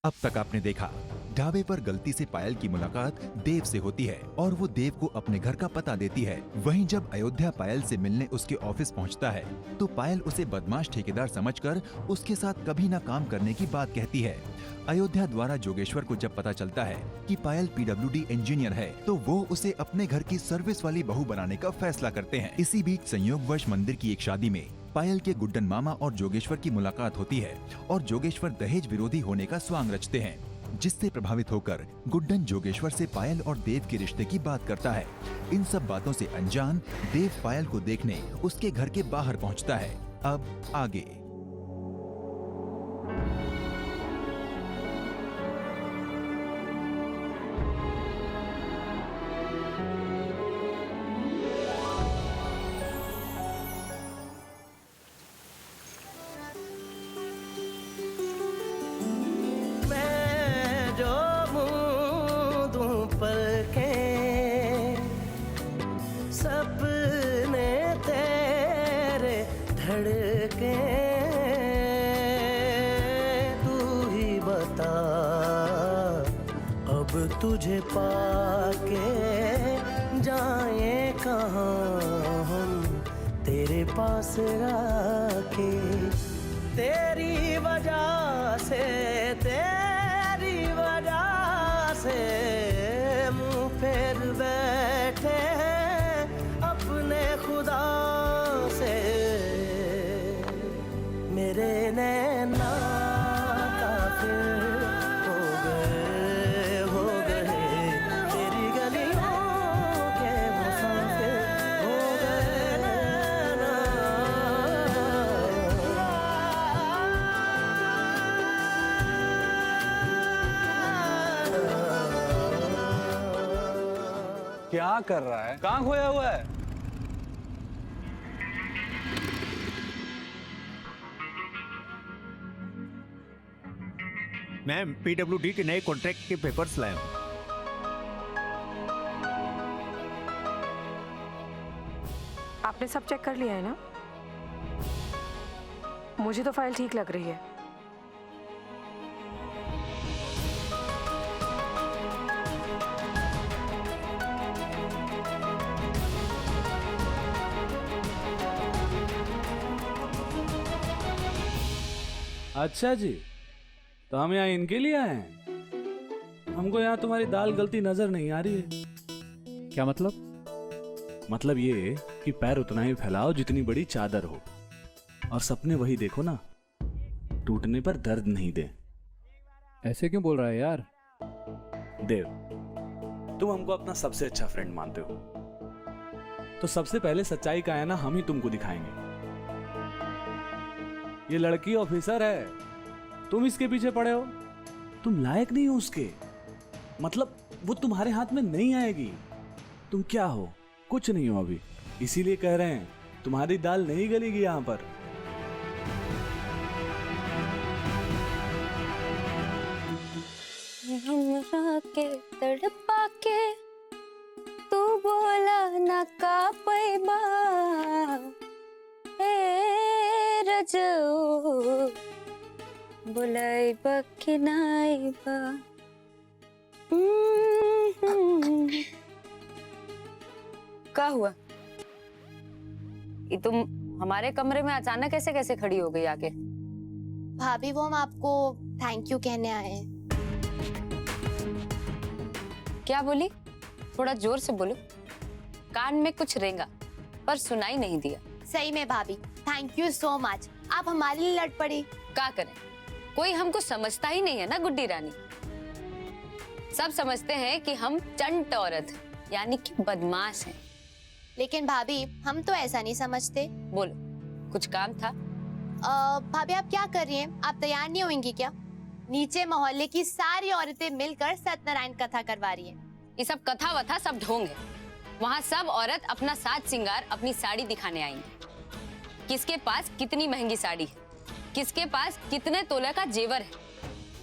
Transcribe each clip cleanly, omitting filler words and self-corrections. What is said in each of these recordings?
अब तक आपने देखा, ढाबे पर गलती से पायल की मुलाकात देव से होती है और वो देव को अपने घर का पता देती है। वहीं जब अयोध्या पायल से मिलने उसके ऑफिस पहुंचता है तो पायल उसे बदमाश ठेकेदार समझकर उसके साथ कभी न काम करने की बात कहती है। अयोध्या द्वारा जोगेश्वर को जब पता चलता है कि पायल PWD इंजीनियर है तो वो उसे अपने घर की सर्विस वाली बहू बनाने का फैसला करते हैं। इसी बीच संयोगवश मंदिर की एक शादी में पायल के गुड्डन मामा और जोगेश्वर की मुलाकात होती है और जोगेश्वर दहेज विरोधी होने का स्वांग रचते हैं, जिससे प्रभावित होकर गुड्डन जोगेश्वर से पायल और देव के रिश्ते की बात करता है। इन सब बातों से अनजान देव पायल को देखने उसके घर के बाहर पहुंचता है। अब आगे। सपने तेरे धड़के, तू ही बता अब तुझे पाके जाए कहाँ हम तेरे पास आके। तेरी वजह से मुँह फेर बैठे अपने खुदा से। मेरे नैना काफिर हो गए तेरी गलियों के मुसाफिर हो गए। क्या कर रहा है? कहाँ खोया हुआ है? मैम, PWD के नए कॉन्ट्रैक्ट के पेपर्स लाया हूँ। आपने सब चेक कर लिया है ना? मुझे तो फाइल ठीक लग रही है। अच्छा जी, तो हम यहाँ इनके लिए आए हैं। हमको यहाँ तुम्हारी दाल गलती नजर नहीं आ रही है। क्या मतलब? मतलब ये कि पैर उतना ही फैलाओ जितनी बड़ी चादर हो, और सपने वही देखो ना, टूटने पर दर्द नहीं दे। ऐसे क्यों बोल रहा है यार? देव, तुम हमको अपना सबसे अच्छा फ्रेंड मानते हो, तो सबसे पहले सच्चाई का आईना हम ही तुमको दिखाएंगे। ये लड़की ऑफिसर है, तुम इसके पीछे पड़े हो। तुम लायक नहीं हो उसके, मतलब वो तुम्हारे हाथ में नहीं आएगी। तुम क्या हो? कुछ नहीं हो अभी, इसीलिए कह रहे हैं तुम्हारी दाल नहीं गलेगी यहाँ पर। हमरा के तड़पा के तू बोला ना का पैबा रजो बुलाइबा कि नाइबा। क्या हुआ? ये तुम हमारे कमरे में अचानक कैसे कैसे खड़ी हो गई आके? भाभी, वो हम आपको थैंक यू कहने आए हैं। क्या बोली? थोड़ा जोर से बोलो, कान में कुछ रेंगा पर सुनाई नहीं दिया। सही में भाभी, थैंक यू सो मच। आप हमारे लिए लड़ पड़ी। क्या करें, कोई हमको समझता ही नहीं है ना गुड्डी रानी। सब समझते हैं कि हम चंट औरत यानी कि बदमाश हैं। लेकिन भाभी, हम तो ऐसा नहीं समझते। बोलो, कुछ काम था? भाभी, आप क्या कर रही हैं? आप तैयार नहीं होंगी क्या? नीचे मोहल्ले की सारी औरतें मिलकर सत्यनारायण कथा करवा रही हैं। ये सब कथा वथा सब ढोंग है। वहाँ सब औरत अपना साज सिंगार, अपनी साड़ी दिखाने आएंगी। किसके पास कितनी महंगी साड़ी है, किसके पास कितने तोले का जेवर है,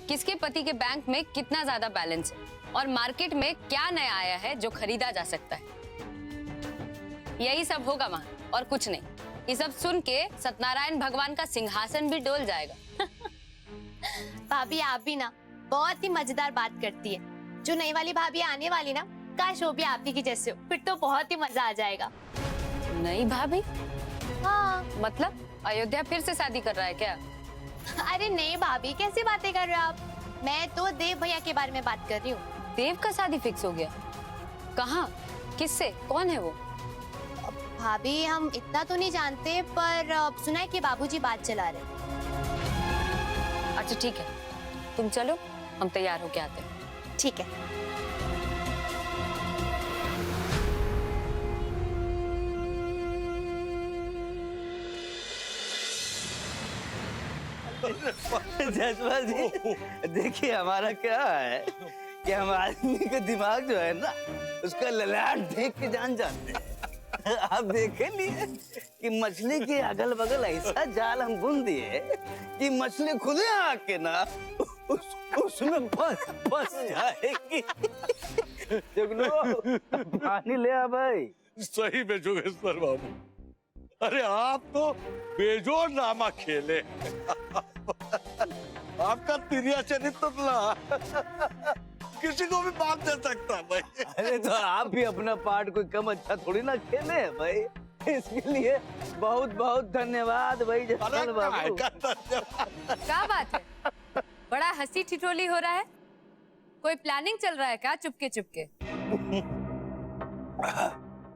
किसके पति के बैंक में कितना ज्यादा बैलेंस है, और मार्केट में क्या नया आया है जो खरीदा जा सकता है। यही सब होगा वहाँ, और कुछ नहीं। ये सब सुन के सत्यनारायण भगवान का सिंहासन भी डोल जाएगा। भाभी, आप भी ना बहुत ही मजेदार बात करती है। जो नई वाली भाभी आने वाली ना, काश वो भी आप ही की जैसे हो, फिर तो बहुत ही मजा आ जाएगा। नई भाभी? हाँ। मतलब अयोध्या फिर से शादी कर रहा है क्या? अरे नहीं भाभी, कैसी बातें कर रहे हो आप? मैं तो देव भैया के बारे में बात कर रही हूँ। देव का शादी फिक्स हो गया? कहाँ, किससे, कौन है वो? भाभी हम इतना तो नहीं जानते, पर सुना है कि बाबूजी बात चला रहे। अच्छा ठीक है, तुम चलो, हम तैयार होके आते हैं। ठीक है। जसपाल जी, देखिए हमारा क्या है कि हम आदमी का दिमाग जो है ना, उसका ललाट देख के जान जाते हैं। आप देखे लिए कि मछली के अगल बगल ऐसा जाल हम बुन दिए कि मछली खुदे आके ना उसमें फंस जाएगी। जुगनू, पानी ले आ भाई। सही में जोगेश्वर बाबू, अरे आप तो बेजोड़ नामा खेले। आपका तिरिया चरित्र ना किसी को भी बात दे सकता है भाई। अरे तो आप भी अपना पार्ट कोई कम अच्छा थोड़ी ना खेले हैं भाई, इसके लिए बहुत बहुत धन्यवाद भाई जसपाल बाबू। क्या बात है, बड़ा हंसी ठिठोली हो रहा है? कोई प्लानिंग चल रहा है क्या चुपके चुपके?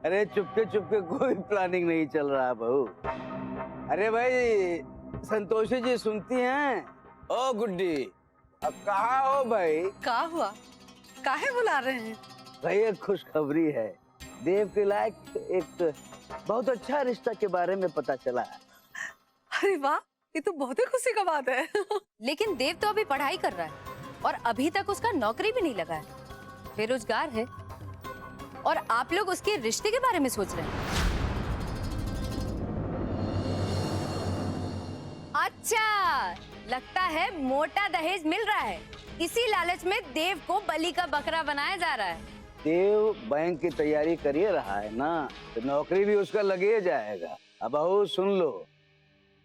अरे चुपके चुपके कोई प्लानिंग नहीं चल रहा बहू। अरे भाई संतोषी जी सुनती हैं? ओ गुड्डी, अब कहाँ हो भाई? क्या हुआ, काहे बुला रहे हैं? भाई एक खुशखबरी है, देव के लायक एक बहुत अच्छा रिश्ता के बारे में पता चला है। अरे वाह, ये तो बहुत ही खुशी का बात है। लेकिन देव तो अभी पढ़ाई कर रहा है और अभी तक उसका नौकरी भी नहीं लगा है, बेरोजगार है, और आप लोग उसके रिश्ते के बारे में सोच रहे हैं। अच्छा, लगता है मोटा दहेज मिल रहा है, इसी लालच में देव को बलि का बकरा बनाया जा रहा है। देव बैंक की तैयारी कर ही रहा है ना, तो नौकरी भी उसका लगे जाएगा। अब बहू सुन लो,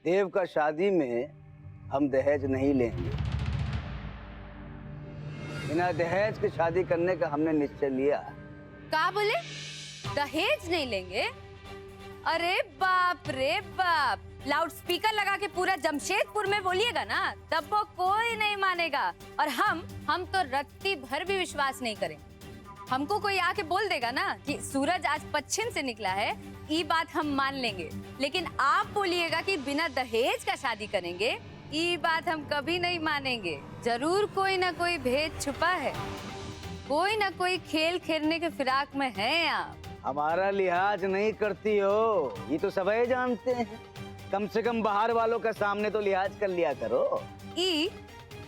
देव का शादी में हम दहेज नहीं लेंगे। बिना दहेज की शादी करने का हमने निश्चय लिया। क्या बोले, दहेज नहीं लेंगे? अरे बाप रे बाप, लाउड स्पीकर लगा के पूरा जमशेदपुर में बोलिएगा ना, तब वो कोई नहीं मानेगा। और हम तो रत्ती भर भी विश्वास नहीं करेंगे। हमको कोई आके बोल देगा ना कि सूरज आज पश्चिम से निकला है, ये बात हम मान लेंगे, लेकिन आप बोलिएगा कि बिना दहेज का शादी करेंगे, ये बात हम कभी नहीं मानेंगे। जरूर कोई ना कोई भेद छुपा है, कोई ना कोई खेल खेलने के फिराक में है आप। हमारा लिहाज नहीं करती हो, ये तो सबे जानते हैं। कम से कम बाहर वालों के सामने तो लिहाज कर लिया करो। ये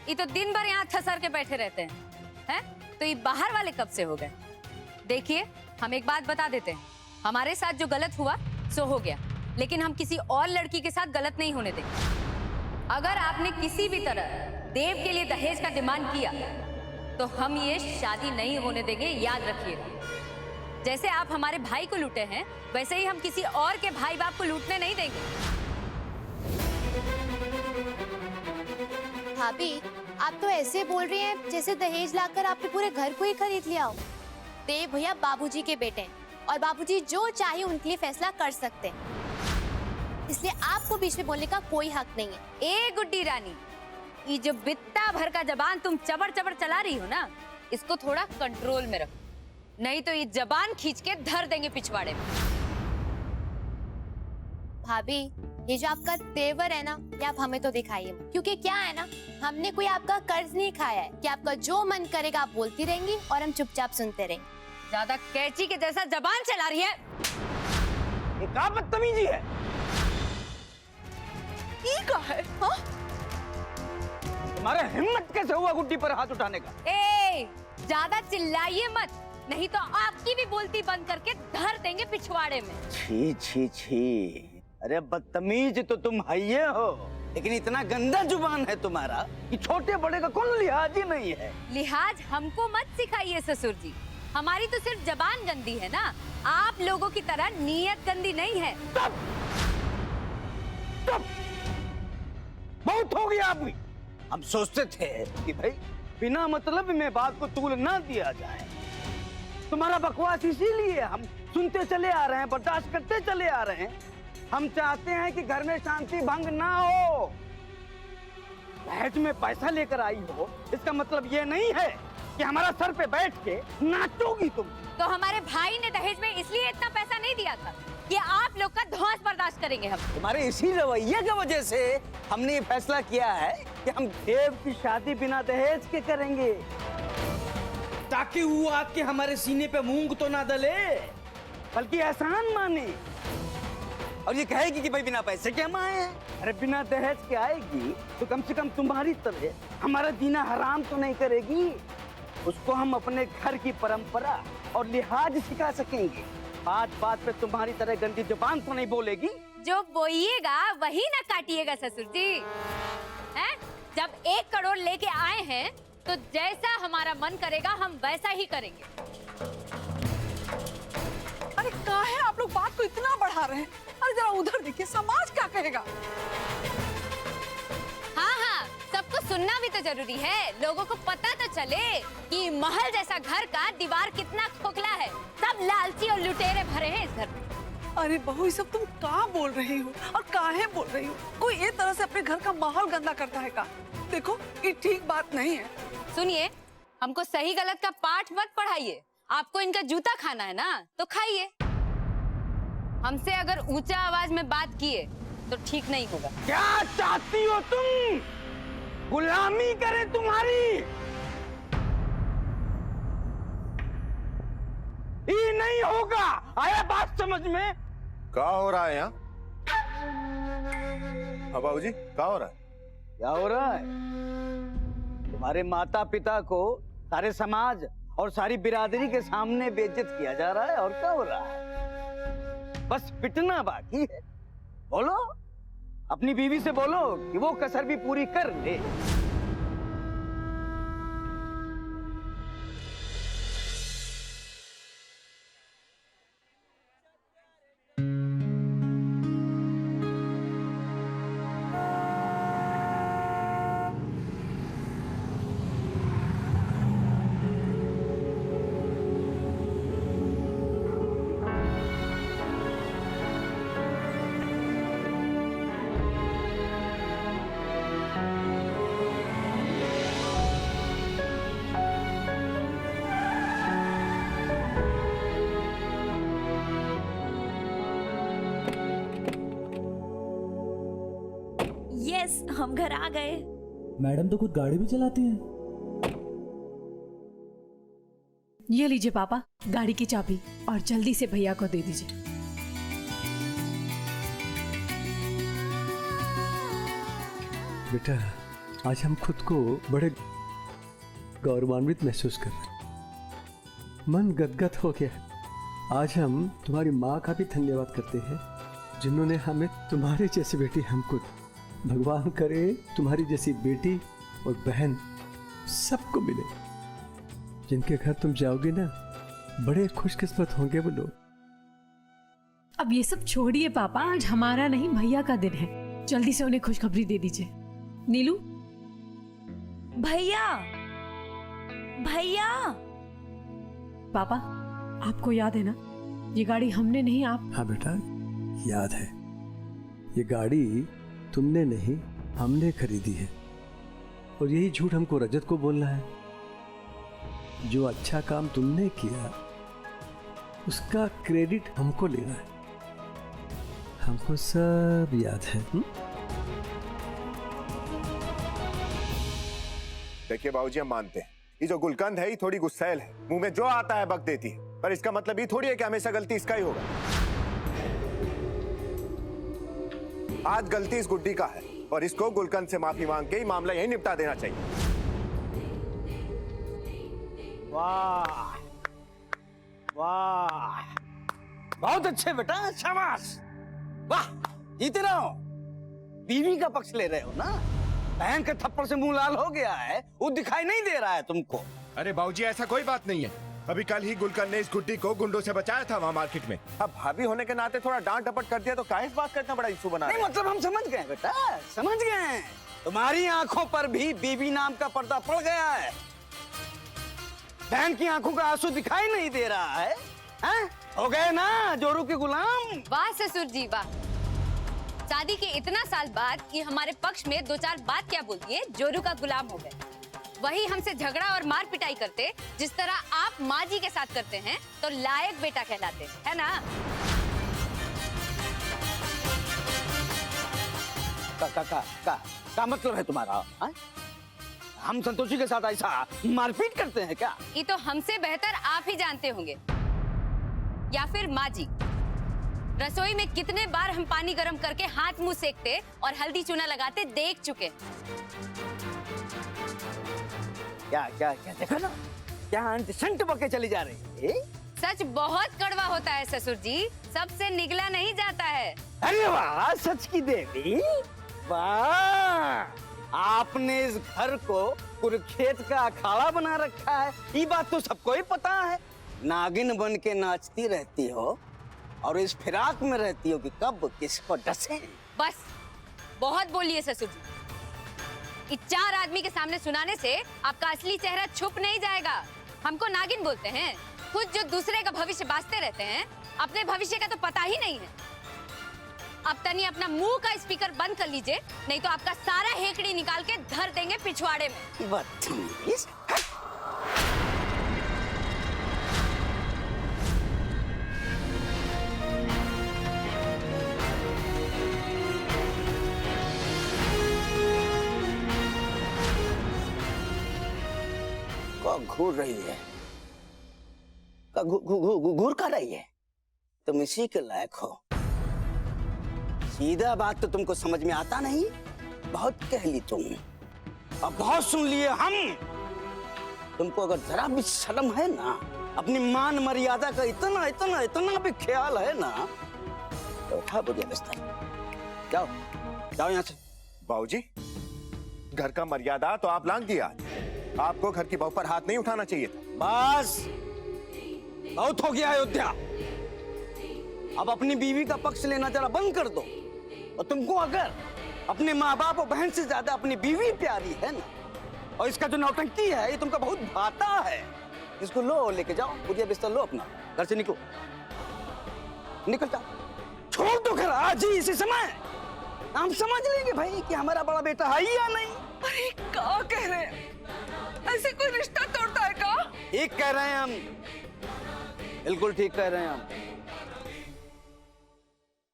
तो दिन भर यहाँ थसर के बैठे रहते हैं, तो ये बाहर वाले कब से हो गए? देखिए, हम एक बात बता देते हैं, हमारे साथ जो गलत हुआ सो हो गया, लेकिन हम किसी और लड़की के साथ गलत नहीं होने देंगे। अगर आपने किसी भी तरह देव के लिए दहेज का डिमांड किया तो हम ये शादी नहीं होने देंगे, याद रखिएगा। जैसे आप हमारे भाई को लूटे हैं, वैसे ही हम किसी और के भाई बाप को लूटने नहीं देंगे। भाभी, आप तो ऐसे बोल रही हैं जैसे दहेज लाकर आपने पूरे घर को ही खरीद लिया हो। देव भैया बाबूजी के बेटे हैं और बाबूजी जो चाहे उनके लिए फैसला कर सकते हैं, इसलिए आपको बीच में बोलने का कोई हक नहीं है। ए गुड्डी रानी, ये जो बित्ता भर का जबान तुम चबड़ चबड़ चला रही हो ना, इसको थोड़ा कंट्रोल में रखो, नहीं तो ये जबान खींच के धर देंगे पिछवाड़े में। भाभी, ये जो आपका तेवर है ना, ये आप हमें तो दिखाइए, क्योंकि क्या है ना, हमने कोई आपका कर्ज नहीं खाया है कि आपका जो मन करेगा आप बोलती रहेंगी और हम चुपचाप सुनते रहेंगे। ज्यादा कैची के जैसा जबान चला रही है। ये क्या बदतमीजी है? का है? हाँ? तुम्हारा हिम्मत कैसे हुआ गुड्डी पर हाथ उठाने का? ए, ज्यादा चिल्लाइए मत, नहीं तो आपकी भी बोलती बंद करके धर देंगे पिछवाड़े में। छी छी छी, अरे बदतमीज तो तुम है हो, लेकिन इतना गंदा जुबान है तुम्हारा कि छोटे बड़े का कोई लिहाज ही नहीं है। लिहाज हमको मत सिखाइए ससुर जी, हमारी तो सिर्फ जबान गंदी है ना, आप लोगों की तरह नीयत गंदी नहीं है। तब बहुत हो गया। आप भी हम सोचते थे कि भाई बिना मतलब में बात को तूल ना दिया जाए। तुम्हारा बकवास इसीलिए हम सुनते चले आ रहे हैं, बर्दाश्त करते चले आ रहे हैं। हम चाहते हैं कि घर में शांति भंग ना हो। दहेज में पैसा लेकर आई हो, इसका मतलब ये नहीं है कि हमारा सर पे बैठ के नाचोगी तुम। तो हमारे भाई ने दहेज में इसलिए इतना पैसा नहीं दिया था कि आप लोग का धौंस बर्दाश्त करेंगे हम। तुम्हारे इसी रवैये की वजह से हमने ये फैसला किया है कि हम देव की शादी बिना दहेज के करेंगे, ताकि वो आके हमारे सीने पे मूंग तो ना दले, बल्कि एहसान माने और ये कहेगी कि भाई बिना पैसे के हम आए हैं। अरे बिना दहेज के आएगी तो कम से कम तुम्हारी तरह हमारा जीना हराम तो नहीं करेगी। उसको हम अपने घर की परंपरा और लिहाज सिखा सकेंगे। बात बात पे तुम्हारी तरह गंदी जुबान तो नहीं बोलेगी। जो बोइएगा वही ना काटिएगा ससुर जी। हैं? जब 1 करोड़ लेके आए हैं तो जैसा हमारा मन करेगा हम वैसा ही करेंगे। अरे कहाँ है आप लोग बात को इतना बढ़ा रहे हैं? अरे जरा उधर देखिए, समाज क्या कहेगा? हाँ, सबको सुनना भी तो जरूरी है। लोगों को पता तो चले कि महल जैसा घर का दीवार कितना खोखला है। सब लालची और लुटेरे भरे हैं इस घर में। अरे बहू, ये सब तुम कहाँ बोल रही हो और काहे बोल रही हो? कोई ये तरह से अपने घर का माहौल गंदा करता है का? देखो, ये ठीक बात नहीं है। सुनिए, हमको सही गलत का पाठ मत पढ़ाइए। आपको इनका जूता खाना है ना, तो खाइए। हमसे अगर ऊंचा आवाज में बात किए तो ठीक नहीं होगा। क्या चाहती हो तुम? गुलामी करें तुम्हारी? ये नहीं होगा। आया बात समझ में? क्या हो रहा है यहाँ? हाँ बाबूजी, क्या हो रहा है? क्या हो रहा है? तुम्हारे माता पिता को सारे समाज और सारी बिरादरी के सामने बेइज्जत किया जा रहा है। और क्या हो रहा है? बस पिटना बाकी है। बोलो, अपनी बीवी से बोलो कि वो कसर भी पूरी कर ले। यस, हम घर आ गए। मैडम तो खुद गाड़ी भी चलाती हैं। ये लीजिए पापा, गाड़ी की चाबी, और जल्दी से भैया को दे दीजिए। बेटा, आज हम खुद को बड़े गौरवान्वित महसूस कर रहे हैं। मन गदगद हो गया। आज हम तुम्हारी माँ का भी धन्यवाद करते हैं, जिन्होंने हमें तुम्हारे जैसी बेटी हमको, भगवान करे तुम्हारी जैसी बेटी और बहन सबको मिले। जिनके घर तुम जाओगे ना, बड़े खुशकिस्मत होंगे वो लोग। अब ये सब छोड़िए पापा, आज हमारा नहीं भैया का दिन है। जल्दी से उन्हें खुशखबरी दे दीजिए। नीलू, भैया, भैया। पापा, आपको याद है ना, ये गाड़ी हमने नहीं, आप। हाँ बेटा, याद है। ये गाड़ी तुमने नहीं, हमने खरीदी है। और यही झूठ हमको रजत को बोलना है। जो अच्छा काम तुमने किया उसका क्रेडिट हमको लेना है। हमको सब याद है। देखिए बाबूजी, हम मानते हैं ये जो गुलकंद है ये थोड़ी गुस्सैल है, मुंह में जो आता है बक देती है, पर इसका मतलब ये थोड़ी है कि हमेशा गलती इसका ही होगा। आज गलती इस गुड्डी का है और इसको गुलकंद से माफी मांग के ही मामला यही निपटा देना चाहिए। वाह वाह, बहुत अच्छे बेटा, शाबाश। वाह, जीते रहो। बीवी का पक्ष ले रहे हो ना? बहन के थप्पड़ से मुंह लाल हो गया है, वो दिखाई नहीं दे रहा है तुमको। अरे बाबूजी, ऐसा कोई बात नहीं है। अभी कल ही गुलकंद ने इस गुड्डी को गुंडों से बचाया था वहाँ मार्केट में। अब भाभी होने के नाते थोड़ा डांट डपट कर दिया तो काहे इस बात का इतना बड़ा इशू बना नहीं रहे हैं? मतलब हम समझ गए बेटा, समझ गए। तुम्हारी आंखों पर भी बीवी नाम का पर्दा पड़ गया है। बहन की आंखों का आंसू दिखाई नहीं दे रहा है, हैं? हो गए ना जोरू के गुलाम। वाह ससुर जी वाह, शादी के इतना साल बाद ये हमारे पक्ष में दो चार बात क्या बोल दिए, जोरू का गुलाम हो गए। वही हमसे झगड़ा और मार पिटाई करते जिस तरह आप माँ जी के साथ करते हैं तो लायक बेटा कहलाते, है ना? का मतलब है तुम्हारा? हा? हम संतोषी के साथ ऐसा मारपीट करते हैं क्या? ये तो हमसे बेहतर आप ही जानते होंगे, या फिर माँ जी। रसोई में कितने बार हम पानी गर्म करके हाथ मुंह सेकते और हल्दी चूना लगाते देख चुके। क्या क्या क्या देखा ना, क्या संट बके चली जा रही है। सच बहुत कड़वा होता है ससुर जी, सबसे निगला नहीं जाता है। अरे वाह सच की देवी, वाह! आपने इस घर को कुरुक्षेत्र का अखाड़ा बना रखा है, ये बात तो सबको ही पता है। नागिन बन के नाचती रहती हो और इस फिराक में रहती हो कि कब किसको डसे। बस बहुत बोलिए ससुर जी, इस चार आदमी के सामने सुनाने से आपका असली चेहरा छुप नहीं जाएगा। हमको नागिन बोलते हैं, खुद जो दूसरे का भविष्य बांचते रहते हैं, अपने भविष्य का तो पता ही नहीं है। अब तनी अपना मुंह का स्पीकर बंद कर लीजिए, नहीं तो आपका सारा हेकड़ी निकाल के धर देंगे पिछवाड़े में। बदतमीज। घूर रही है, घूर कर रही है। तुम इसी के लायक हो। सीधा बात तो तुमको समझ में आता नहीं, बहुत कह ली तुम, अब बहुत सुन लिए हम। तुमको अगर जरा भी शर्म है ना, अपनी मान मर्यादा का इतना इतना इतना भी ख्याल है ना, तो उठा बुढ़िया बिस्तर, जाओ जाओ यहाँ से। बाबूजी, घर का मर्यादा तो आप लांघ दिया। आपको घर की बहू पर हाथ नहीं उठाना चाहिए था। बस बहुत हो गया अयोध्या, अब अपनी बीवी का पक्ष लेना जरा बंद कर दो। और तुमको अगर अपने माँ बाप और बहन से ज्यादा अपनी बीवी प्यारी है ना, और इसका जो नौटंकी है ये तुमको बहुत भाता है, इसको लो, लेके जाओ, बुढ़िया बिस्तर लो अपना, घर से निकलो, निकल जाओ, छोड़ दो घर आज ही इसी समय। हम समझ लेंगे भाई कि हमारा बड़ा बेटा है या नहीं। अरे क्या कह रहे हैं, ऐसे कोई रिश्ता तोड़ता है क्या? ठीक कह रहे हैं हम, बिल्कुल ठीक कह रहे हैं हम।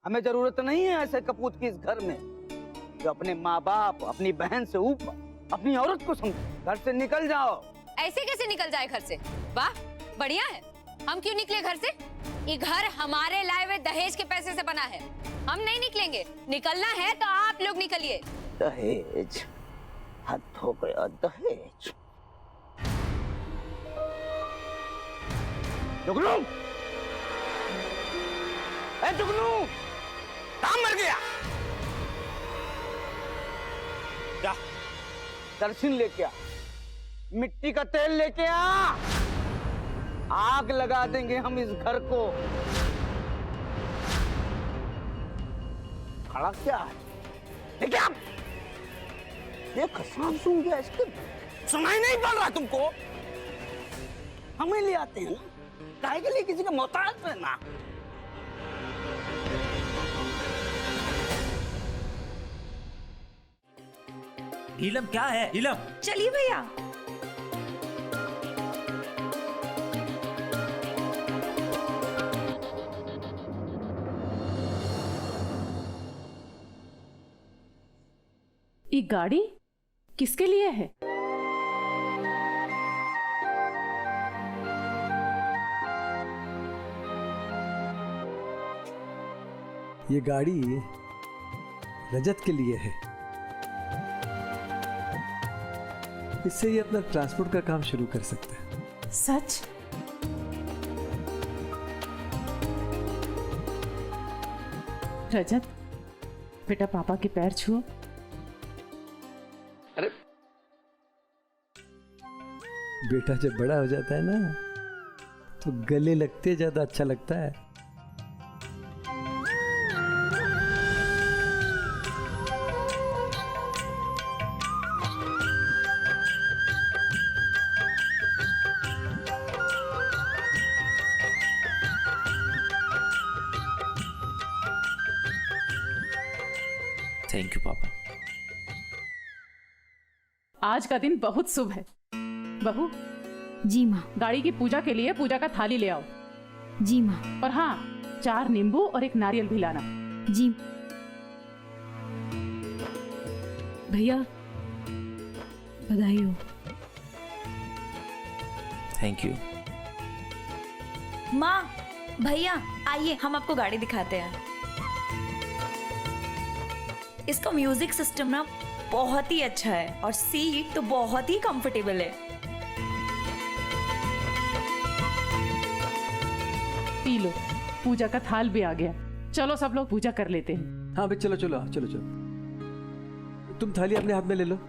हमें जरूरत नहीं है ऐसे कपूत की इस घर में, जो अपने माँ बाप, अपनी बहन से ऊपर अपनी औरत को समझे। घर से निकल जाओ। ऐसे कैसे निकल जाए घर से? वाह बढ़िया है, हम क्यों निकले घर से? ये घर हमारे लाए हुए दहेज के पैसे से बना है, हम नहीं निकलेंगे। निकलना है तो आप लोग निकलिए। दहेज, हद हो गया दहेज। जुगनू, ए जुगनू, काम मर गया। जा, दर्शन लेके आ, मिट्टी का तेल लेके आ, आग लगा देंगे हम इस घर को। खड़ा क्या है? लेके आ। देख सांप सुन गया इसके, सुनाई नहीं पड़ रहा तुमको? हमें ले आते हैं ना, काहे के लिए किसी का मोहताज रहना। नीलम क्या है? नीलम चलिए भैया। ये गाड़ी किसके लिए है? ये गाड़ी रजत के लिए है। इससे ये अपना ट्रांसपोर्ट का काम शुरू कर सकता है। सच? रजत बेटा पापा के पैर छुओ। बेटा जब बड़ा हो जाता है ना, तो गले लगते ज्यादा अच्छा लगता है। थैंक यू पापा। आज का दिन बहुत शुभ है। बहू, जी माँ। गाड़ी की पूजा के लिए पूजा का थाली ले आओ। जी माँ। और हाँ, 4 नींबू और 1 नारियल भी लाना। जी। भैया बधाई हो। Thank you. माँ, भैया आइए हम आपको गाड़ी दिखाते हैं। इसका म्यूजिक सिस्टम ना बहुत ही अच्छा है और सीट तो बहुत ही कंफर्टेबल है। पी लो, पूजा का थाल भी आ गया। चलो सब लोग पूजा कर लेते हैं। हाँ भाई चलो चलो चलो चलो, तुम थाली अपने हाथ में ले लो।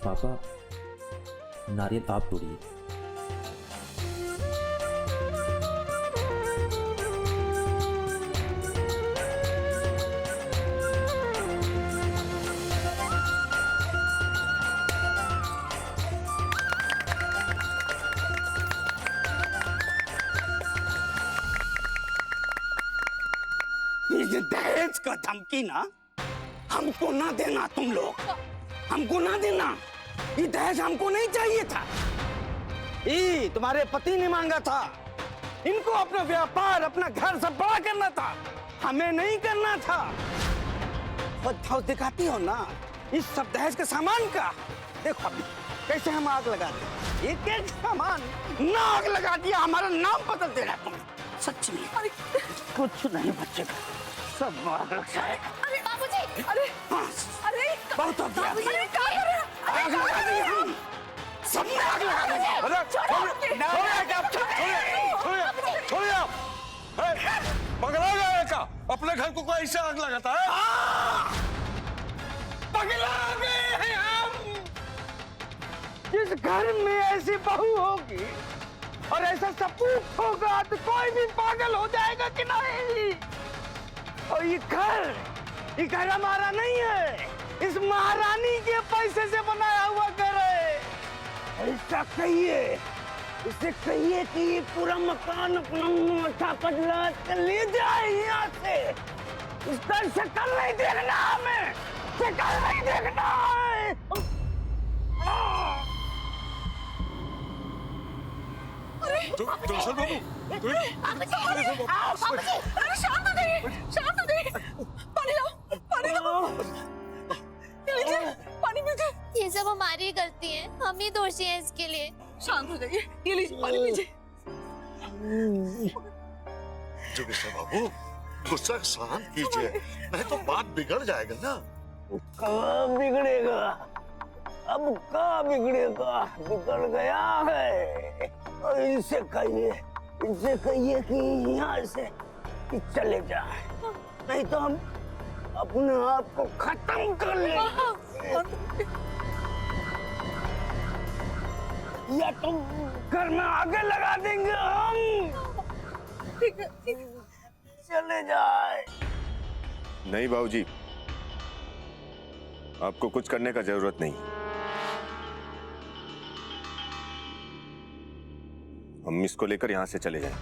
पापा, नारियल आप तोड़िए। ये दहेज का धमकी ना हमको ना देना, तुम लोग हमको ना देना। ये दहेज हमको नहीं चाहिए था। ये तुम्हारे पति ने मांगा था। इनको अपना व्यापार, अपना घर सब बड़ा करना था, हमें नहीं करना था। भाव दिखाती हो ना इस सब दहेज के सामान का। देखो अभी कैसे हम आग लगा दे, एक एक सामान ना आग लगा दिया, हमारा नाम बदल देना तुम। सच में कुछ नहीं बचेगा, सब आग लग जाएगा। अरे बाबूजी, अरे अरे बहुत हो गया। अरे क्या कर रहे हो? आग लगा दी हम, सबने आग लगा दी। अरे छोड़िए आप, पगला गए का? अपने घर को कोई ऐसे आग लगाता है? पगला गए हैं हम। जिस घर में ऐसी बहू होगी और ऐसा सपूत होगा तो कोई भी पागल हो जाएगा कि नहीं। और ये घर हमारा नहीं है, इस महारानी के पैसे से बनाया हुआ घर है। ऐसा कहिए, इसे कहिए कि ये पूरा मकान अपना माथा पटला कर ले जाए यहाँ से। इस तरह शक्ल नहीं देखना, हमें शक्ल नहीं देखना है। दरअसल बाबू, अरे शांत हो जाइए, शांत हो जाइए। पानी लाओ, पानी लाओ। ये लीजिए, पानी पीजिए। ये सब हमारी गलती है, हम ही दोषी हैं इसके लिए। शांत हो जाइए, ये लीजिए पानी पीजिए। जोगेश्वर बाबू, गुस्सा शांत कीजिए, नहीं तो बात बिगड़ जाएगा ना। कब बिगड़ेगा, अब कहाँ बिगड़ेगा, बिगड़ गया है। और इनसे कहिए कि यहाँ से कि चले जाए, नहीं तो हम अपने आप को खत्म कर लेंगे। या तुम घर में आगे लगा देंगे हम। चले जाए। नहीं बाबूजी, आपको कुछ करने का जरूरत नहीं। हम इसको लेकर यहाँ से चले जाएं।